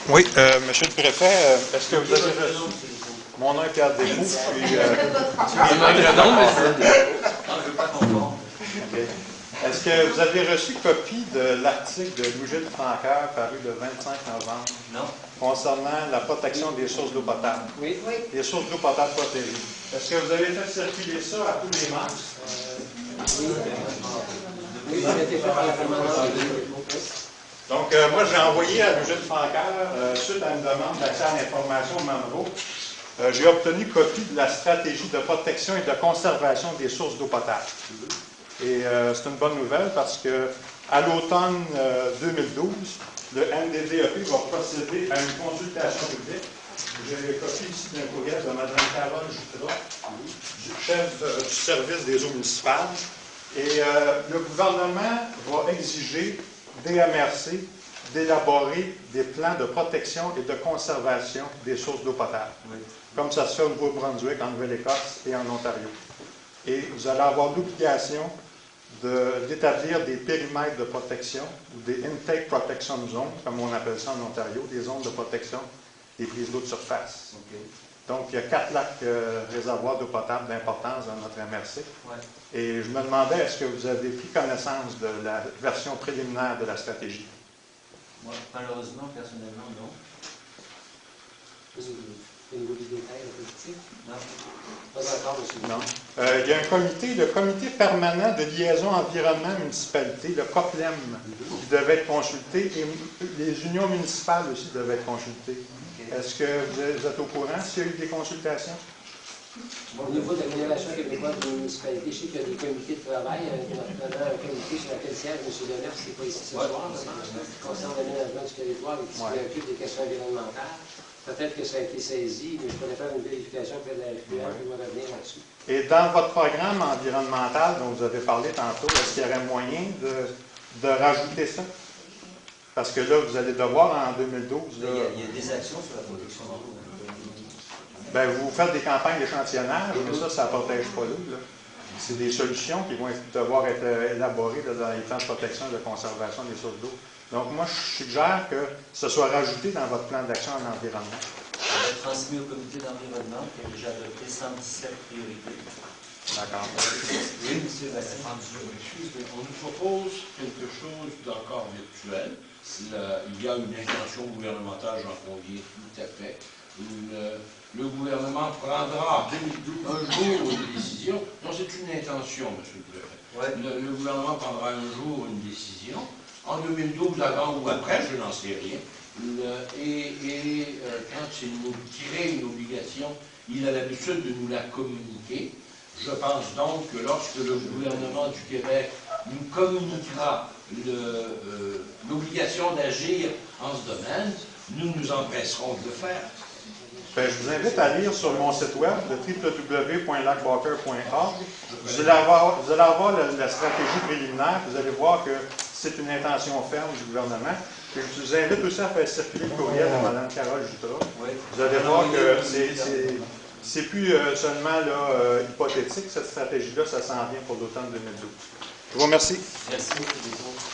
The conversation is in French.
Oui, Monsieur le Préfet, est-ce que vous avez reçu? Mon nom est Pierre Despoux, puis... Est-ce que vous avez reçu copie de l'article de Louis-Gilles Francaire paru le 25 novembre? Non. Concernant la protection des sources d'eau potable? Oui. Les sources d'eau potable protégées. Est-ce que vous avez fait circuler ça à tous les membres? Oui, ça a été fait par la permanence. Donc, moi, j'ai envoyé à Louis-Gilles Francaire, suite à une demande d'accès à l'information au Mamro, j'ai obtenu copie de la stratégie de protection et de conservation des sources d'eau potable. Et c'est une bonne nouvelle parce que à l'automne 2012, le NDDEP va procéder à une consultation publique. J'ai copie ici d'un courriel de Mme Carole Jutras, chef du service des eaux municipales. Et le gouvernement va exiger des MRC d'élaborer des plans de protection et de conservation des sources d'eau potable, comme ça se fait au Nouveau-Brunswick, en Nouvelle-Écosse et en Ontario. Et vous allez avoir l'obligation d'établir des périmètres de protection, ou des Intake Protection Zones, comme on appelle ça en Ontario, des zones de protection des prises d'eau de surface. Donc, il y a 4 lacs réservoirs d'eau potable d'importance dans notre MRC. Et je me demandais, est-ce que vous avez pris connaissance de la version préliminaire de la stratégie? Moi, malheureusement, personnellement, non. Au niveau des détails, la politique? Non. Pas encore, monsieur. Non. Il y a un comité, le comité permanent de liaison environnement-municipalité, le COPLEM, qui devait être consulté, et les unions municipales aussi devaient être consultées. Est-ce que vous êtes au courant s'il y a eu des consultations? Au niveau de la Fédération québécoise de municipalité, je sais qu'il y a des comités de travail. Notamment un comité sur laquelle siège M. Delers, qui n'est pas ici ce soir, qui concerne l'aménagement du territoire et qui s'occupe des questions environnementales. Peut-être que ça a été saisi, mais je pourrais faire une vérification auprès de la FQL et va revenir là-dessus. Et dans votre programme environnemental dont vous avez parlé tantôt, est-ce qu'il y aurait moyen de rajouter ça? Parce que là, vous allez devoir en 2012... Là, il y a des actions sur la protection de l'eau. Bien, vous faites des campagnes d'échantillonnage, mais ça ne protège pas l'eau. C'est des solutions qui vont devoir être élaborées dans les plans de protection et de conservation des sources d'eau. Donc, moi, je suggère que ce soit rajouté dans votre plan d'action en environnement. On a transmis au comité d'environnement qui a déjà adopté 117 priorités. D'accord. Oui, monsieur Bastien. On nous propose quelque chose d'encore virtuel. Il y a une intention gouvernementale, j'en conviens tout à fait. Le gouvernement prendra un jour une décision. Non, c'est une intention, monsieur le préfet. Le gouvernement prendra un jour une décision. En 2012, avant ou après, je n'en sais rien. Quand il nous tirait une obligation, il a l'habitude de nous la communiquer. Je pense donc que lorsque le gouvernement du Québec nous communiquera l'obligation d'agir en ce domaine, nous nous empresserons de le faire. Bien, je vous invite à lire sur mon site web, le www.lackwalker.org. Vous allez avoir la stratégie préliminaire. Vous allez voir que c'est une intention ferme du gouvernement. Et je vous invite aussi à faire circuler le courriel de Mme Carole Jutras. Vous allez voir que c'est plus seulement là, hypothétique, cette stratégie-là, ça s'en vient pour l'automne 2012. Je vous remercie. Merci.